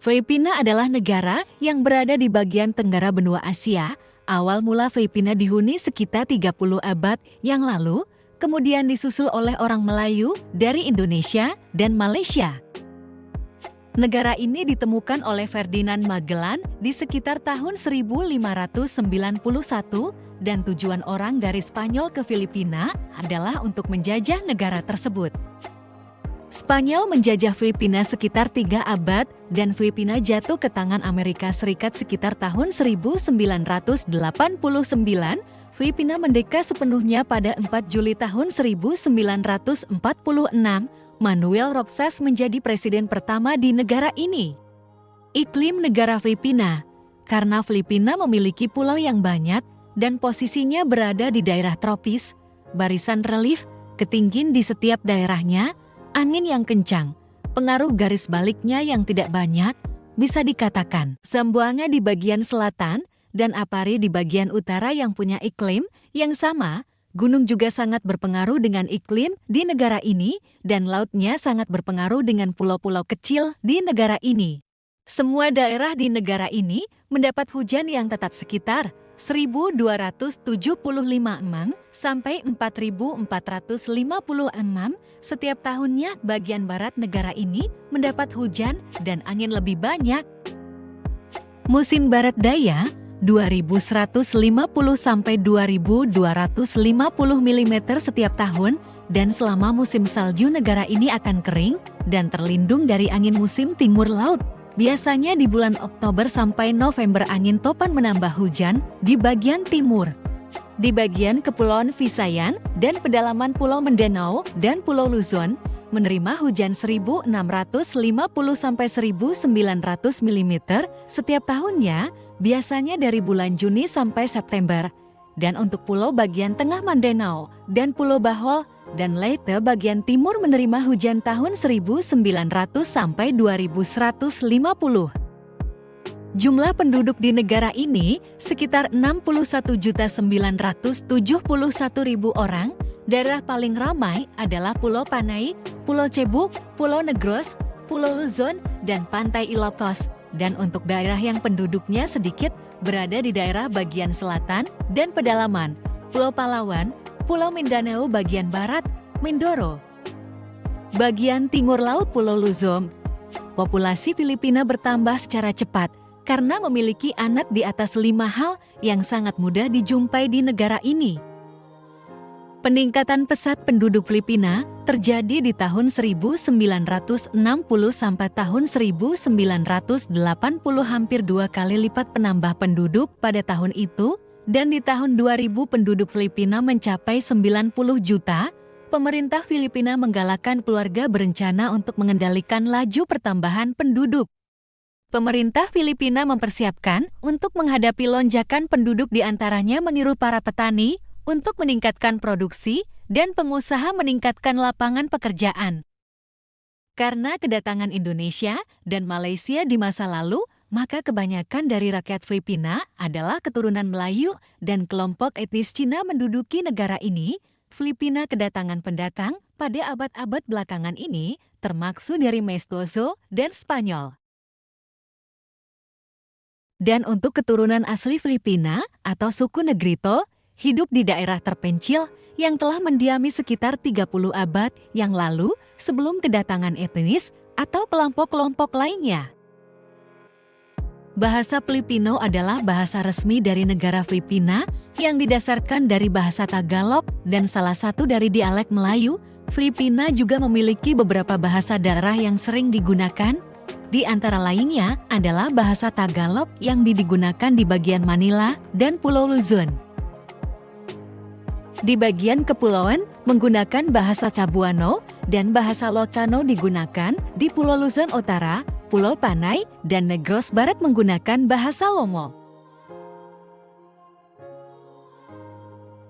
Filipina adalah negara yang berada di bagian tenggara benua Asia. Awal mula Filipina dihuni sekitar 30 abad yang lalu, kemudian disusul oleh orang Melayu dari Indonesia dan Malaysia. Negara ini ditemukan oleh Ferdinand Magellan di sekitar tahun 1591 dan tujuan orang dari Spanyol ke Filipina adalah untuk menjajah negara tersebut. Spanyol menjajah Filipina sekitar 3 abad dan Filipina jatuh ke tangan Amerika Serikat sekitar tahun 1989. Filipina merdeka sepenuhnya pada 4 Juli tahun 1946. Manuel Roxas menjadi presiden pertama di negara ini. Iklim negara Filipina. Karena Filipina memiliki pulau yang banyak dan posisinya berada di daerah tropis, barisan relief, ketinggian di setiap daerahnya, angin yang kencang, pengaruh garis baliknya yang tidak banyak, bisa dikatakan Zamboanga di bagian selatan dan Apari di bagian utara yang punya iklim yang sama. Gunung juga sangat berpengaruh dengan iklim di negara ini dan lautnya sangat berpengaruh dengan pulau-pulau kecil di negara ini. Semua daerah di negara ini mendapat hujan yang tetap sekitar 1.275 mm sampai 4.450 mm setiap tahunnya. Bagian barat negara ini mendapat hujan dan angin lebih banyak. Musim barat daya 2.150 sampai 2.250 mm setiap tahun, dan selama musim salju negara ini akan kering dan terlindung dari angin musim timur laut. Biasanya di bulan Oktober sampai November angin topan menambah hujan di bagian timur. Di bagian Kepulauan Visayan dan pedalaman Pulau Mindanao dan Pulau Luzon menerima hujan 1.650 sampai 1.900 mm setiap tahunnya, biasanya dari bulan Juni sampai September. Dan untuk pulau bagian tengah Mindanao dan Pulau Bohol dan Leyte bagian timur menerima hujan tahun 1.900 sampai 2.150. Jumlah penduduk di negara ini sekitar 61.971.000 orang. Daerah paling ramai adalah Pulau Panay, Pulau Cebu, Pulau Negros, Pulau Luzon, dan Pantai Ilocos. Dan untuk daerah yang penduduknya sedikit berada di daerah bagian selatan dan pedalaman, Pulau Palawan, Pulau Mindanao bagian barat, Mindoro. Bagian timur laut Pulau Luzon. Populasi Filipina bertambah secara cepat karena memiliki anak di atas 5 hal yang sangat mudah dijumpai di negara ini. Peningkatan pesat penduduk Filipina terjadi di tahun 1960 sampai tahun 1980, hampir 2 kali lipat penambah penduduk pada tahun itu, dan di tahun 2000 penduduk Filipina mencapai 90 juta. Pemerintah Filipina menggalakkan keluarga berencana untuk mengendalikan laju pertambahan penduduk. Pemerintah Filipina mempersiapkan untuk menghadapi lonjakan penduduk, di antaranya meniru para petani untuk meningkatkan produksi dan pengusaha meningkatkan lapangan pekerjaan. Karena kedatangan Indonesia dan Malaysia di masa lalu, maka kebanyakan dari rakyat Filipina adalah keturunan Melayu dan kelompok etnis Cina menduduki negara ini. Filipina kedatangan pendatang pada abad-abad belakangan ini termaksud dari Mestizo dan Spanyol. Dan untuk keturunan asli Filipina atau suku Negrito, hidup di daerah terpencil yang telah mendiami sekitar 30 abad yang lalu sebelum kedatangan etnis atau kelompok-kelompok lainnya. Bahasa Filipino adalah bahasa resmi dari negara Filipina yang didasarkan dari bahasa Tagalog dan salah satu dari dialek Melayu. Filipina juga memiliki beberapa bahasa daerah yang sering digunakan. Di antara lainnya adalah bahasa Tagalog yang digunakan di bagian Manila dan Pulau Luzon. Di bagian kepulauan menggunakan bahasa Cebuano dan bahasa Ilocano digunakan. Di Pulau Luzon Utara, Pulau Panay, dan Negros Barat menggunakan bahasa Longo.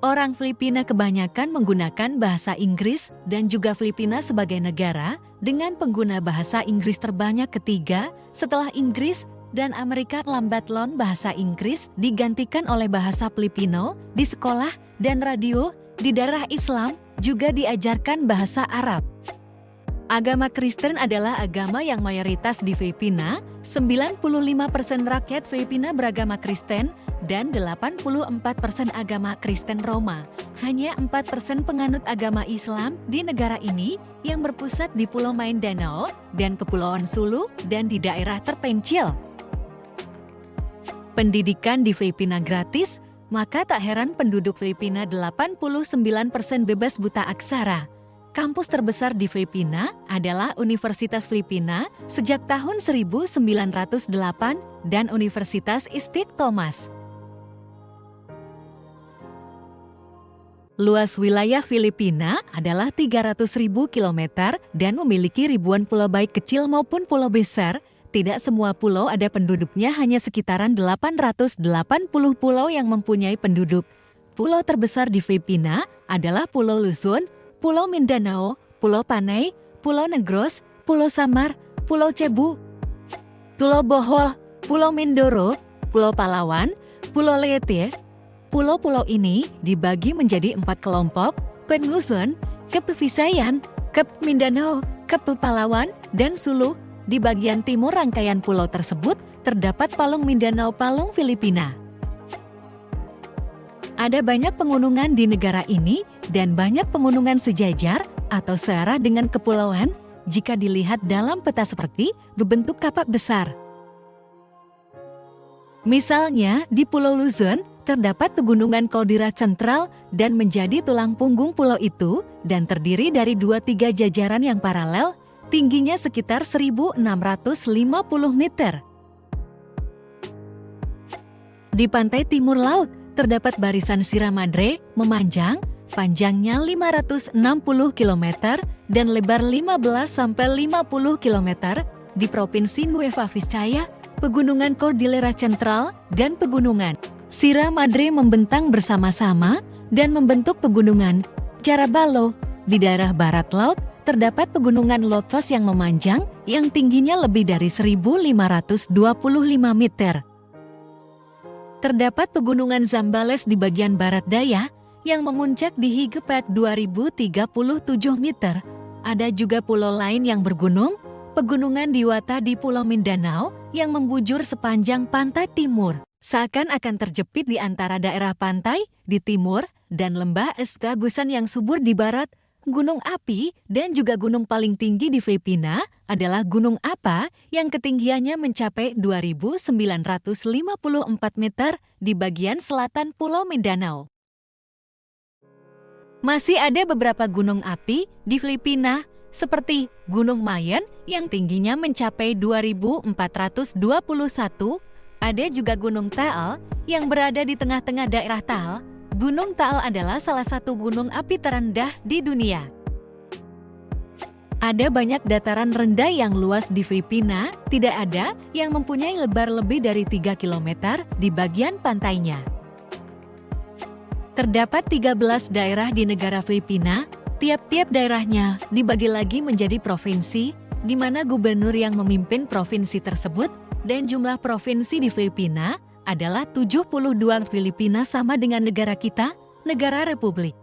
Orang Filipina kebanyakan menggunakan bahasa Inggris dan juga Filipina sebagai negara dengan pengguna bahasa Inggris terbanyak ketiga setelah Inggris dan Amerika. Lambat laun bahasa Inggris digantikan oleh bahasa Filipino di sekolah dan radio. Di daerah Islam juga diajarkan bahasa Arab. Agama Kristen adalah agama yang mayoritas di Filipina. 95% rakyat Filipina beragama Kristen dan 84% agama Kristen Roma. Hanya 4% penganut agama Islam di negara ini yang berpusat di Pulau Mindanao dan Kepulauan Sulu dan di daerah terpencil. Pendidikan di Filipina gratis, maka tak heran penduduk Filipina 89% bebas buta aksara. Kampus terbesar di Filipina adalah Universitas Filipina sejak tahun 1908 dan Universitas Istiq Thomas. Luas wilayah Filipina adalah 300.000 km dan memiliki ribuan pulau baik kecil maupun pulau besar. Tidak semua pulau ada penduduknya, hanya sekitaran 880 pulau yang mempunyai penduduk. Pulau terbesar di Filipina adalah Pulau Luzon, Pulau Mindanao, Pulau Panay, Pulau Negros, Pulau Samar, Pulau Cebu, Pulau Bohol, Pulau Mindoro, Pulau Palawan, Pulau Leyte. Pulau-pulau ini dibagi menjadi 4 kelompok: Kep Luzon, Kep Visayan, Kep Mindanao, Kep Palawan, dan Sulu. Di bagian timur rangkaian pulau tersebut terdapat Palung Mindanao, Palung Filipina. Ada banyak pegunungan di negara ini dan banyak pegunungan sejajar atau searah dengan kepulauan jika dilihat dalam peta seperti berbentuk kapak besar. Misalnya di Pulau Luzon terdapat pegunungan Caldera Central dan menjadi tulang punggung pulau itu dan terdiri dari 2-3 jajaran yang paralel, tingginya sekitar 1.650 meter. Di pantai timur laut terdapat barisan Sierra Madre memanjang, panjangnya 560 km dan lebar 15-50 km. Di Provinsi Nueva Vizcaya, Pegunungan Cordillera Central dan Pegunungan Sierra Madre membentang bersama-sama dan membentuk Pegunungan Caraballo. Di daerah barat laut terdapat Pegunungan Lotsos yang memanjang, yang tingginya lebih dari 1.525 meter. Terdapat Pegunungan Zambales di bagian barat daya, yang memuncak di Higepet 2.037 meter. Ada juga pulau lain yang bergunung, Pegunungan Diwata di Pulau Mindanao, yang membujur sepanjang pantai timur. Seakan-akan terjepit di antara daerah pantai di timur dan lembah es Tagusan yang subur di barat. Gunung api dan juga gunung paling tinggi di Filipina adalah Gunung Apa yang ketinggiannya mencapai 2.954 meter di bagian selatan Pulau Mindanao. Masih ada beberapa gunung api di Filipina seperti Gunung Mayen yang tingginya mencapai 2.421. Ada juga Gunung Taal yang berada di tengah-tengah daerah Taal. Gunung Taal adalah salah satu gunung api terendah di dunia. Ada banyak dataran rendah yang luas di Filipina, tidak ada yang mempunyai lebar lebih dari 3 km di bagian pantainya. Terdapat 13 daerah di negara Filipina, tiap-tiap daerahnya dibagi lagi menjadi provinsi, di mana gubernur yang memimpin provinsi tersebut, dan jumlah provinsi di Filipina adalah 72. Filipina sama dengan negara kita, negara republik.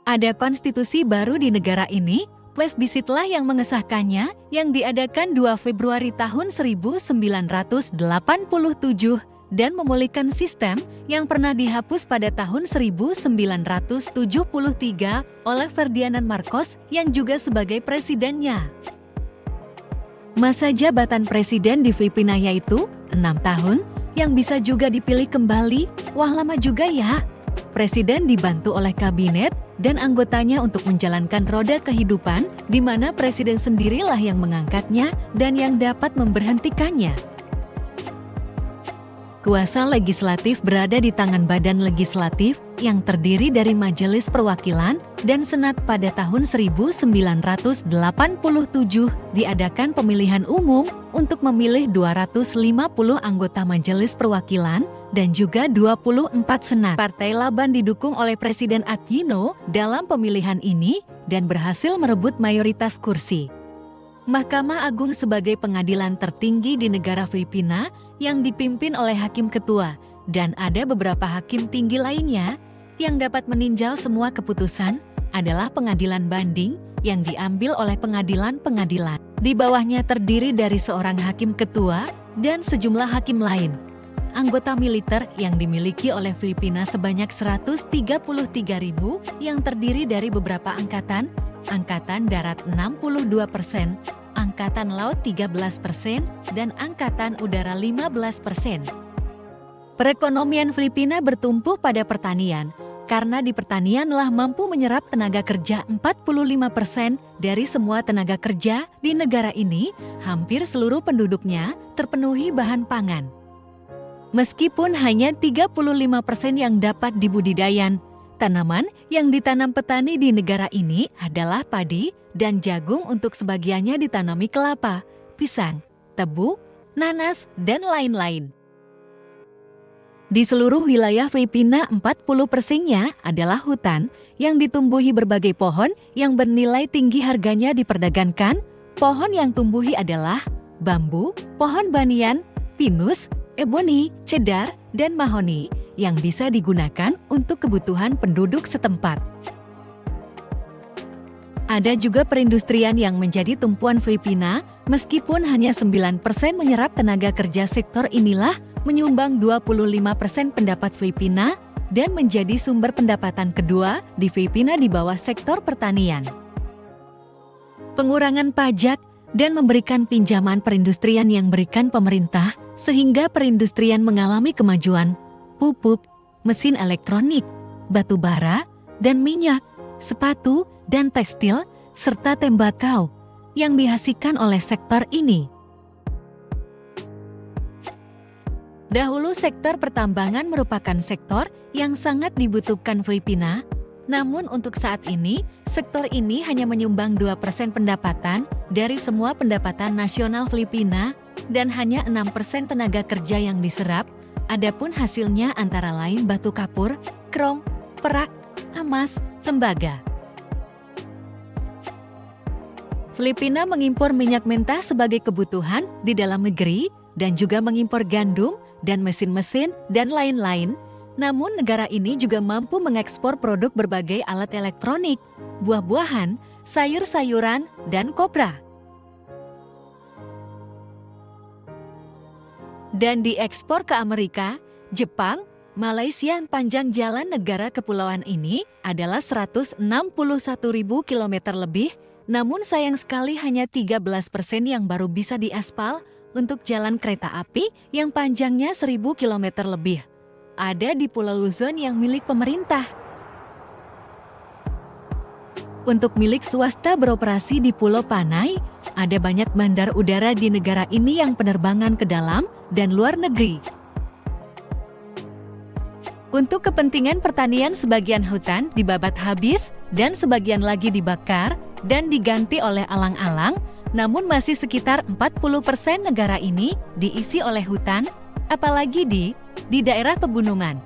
Ada konstitusi baru di negara ini, plebisitlah yang mengesahkannya, yang diadakan 2 Februari tahun 1987 dan memulihkan sistem yang pernah dihapus pada tahun 1973 oleh Ferdinand Marcos yang juga sebagai presidennya. Masa jabatan presiden di Filipina yaitu 6 tahun, yang bisa juga dipilih kembali. Wah, lama juga ya. Presiden dibantu oleh kabinet dan anggotanya untuk menjalankan roda kehidupan, di mana presiden sendirilah yang mengangkatnya dan yang dapat memberhentikannya. Kuasa legislatif berada di tangan badan legislatif yang terdiri dari Majelis Perwakilan dan Senat. Pada tahun 1987 diadakan pemilihan umum untuk memilih 250 anggota Majelis Perwakilan dan juga 24 Senat. Partai Laban didukung oleh Presiden Aquino dalam pemilihan ini dan berhasil merebut mayoritas kursi. Mahkamah Agung sebagai pengadilan tertinggi di negara Filipina yang dipimpin oleh hakim ketua, dan ada beberapa hakim tinggi lainnya yang dapat meninjau semua keputusan adalah pengadilan banding yang diambil oleh pengadilan-pengadilan. Di bawahnya terdiri dari seorang hakim ketua dan sejumlah hakim lain. Anggota militer yang dimiliki oleh Filipina sebanyak 133.000 yang terdiri dari beberapa angkatan, Angkatan Darat 62%, Angkatan Laut 13%, dan Angkatan Udara 15%. Perekonomian Filipina bertumpu pada pertanian, karena di pertanianlah mampu menyerap tenaga kerja 45% dari semua tenaga kerja di negara ini. Hampir seluruh penduduknya terpenuhi bahan pangan. Meskipun hanya 35% yang dapat dibudidayan, tanaman yang ditanam petani di negara ini adalah padi dan jagung, untuk sebagiannya ditanami kelapa, pisang, tebu, nanas, dan lain-lain. Di seluruh wilayah Filipina, 40%-nya adalah hutan yang ditumbuhi berbagai pohon yang bernilai tinggi, harganya diperdagangkan. Pohon yang tumbuhi adalah bambu, pohon banyan, pinus, eboni, cedar, dan mahoni yang bisa digunakan untuk kebutuhan penduduk setempat. Ada juga perindustrian yang menjadi tumpuan Filipina, meskipun hanya 9% menyerap tenaga kerja. Sektor inilah menyumbang 25% pendapat Filipina dan menjadi sumber pendapatan kedua di Filipina di bawah sektor pertanian. Pengurangan pajak dan memberikan pinjaman perindustrian yang berikan pemerintah sehingga perindustrian mengalami kemajuan. Pupuk, mesin elektronik, batu bara, dan minyak, sepatu, dan tekstil, serta tembakau yang dihasilkan oleh sektor ini. Dahulu sektor pertambangan merupakan sektor yang sangat dibutuhkan Filipina, namun untuk saat ini, sektor ini hanya menyumbang 2% pendapatan dari semua pendapatan nasional Filipina dan hanya 6% tenaga kerja yang diserap. Adapun hasilnya antara lain batu kapur, krom, perak, emas, tembaga. Filipina mengimpor minyak mentah sebagai kebutuhan di dalam negeri dan juga mengimpor gandum dan mesin-mesin dan lain-lain. Namun negara ini juga mampu mengekspor produk berbagai alat elektronik, buah-buahan, sayur-sayuran, dan kopra. Dan diekspor ke Amerika, Jepang, Malaysia. Panjang jalan negara kepulauan ini adalah 161.000 km lebih, namun sayang sekali hanya 13% yang baru bisa diaspal. Untuk jalan kereta api yang panjangnya 1.000 km lebih ada di Pulau Luzon yang milik pemerintah. Untuk milik swasta beroperasi di Pulau Panay, ada banyak bandar udara di negara ini yang penerbangan ke dalam dan luar negeri. Untuk kepentingan pertanian, sebagian hutan dibabat habis dan sebagian lagi dibakar dan diganti oleh alang-alang. Namun masih sekitar 40% negara ini diisi oleh hutan, apalagi di daerah pegunungan.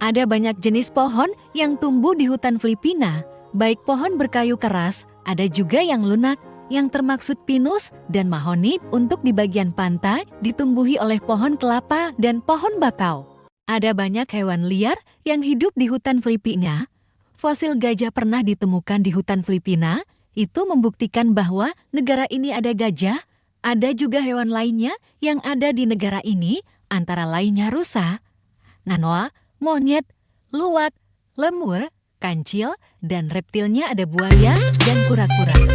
Ada banyak jenis pohon yang tumbuh di hutan Filipina, baik pohon berkayu keras, ada juga yang lunak, yang termaksud pinus dan mahoni. Untuk di bagian pantai ditumbuhi oleh pohon kelapa dan pohon bakau. Ada banyak hewan liar yang hidup di hutan Filipina. Fosil gajah pernah ditemukan di hutan Filipina, itu membuktikan bahwa negara ini ada gajah. Ada juga hewan lainnya yang ada di negara ini, antara lainnya rusa, nganoa, monyet, luwak, lemur, kancil, dan reptilnya ada buaya dan kura-kura.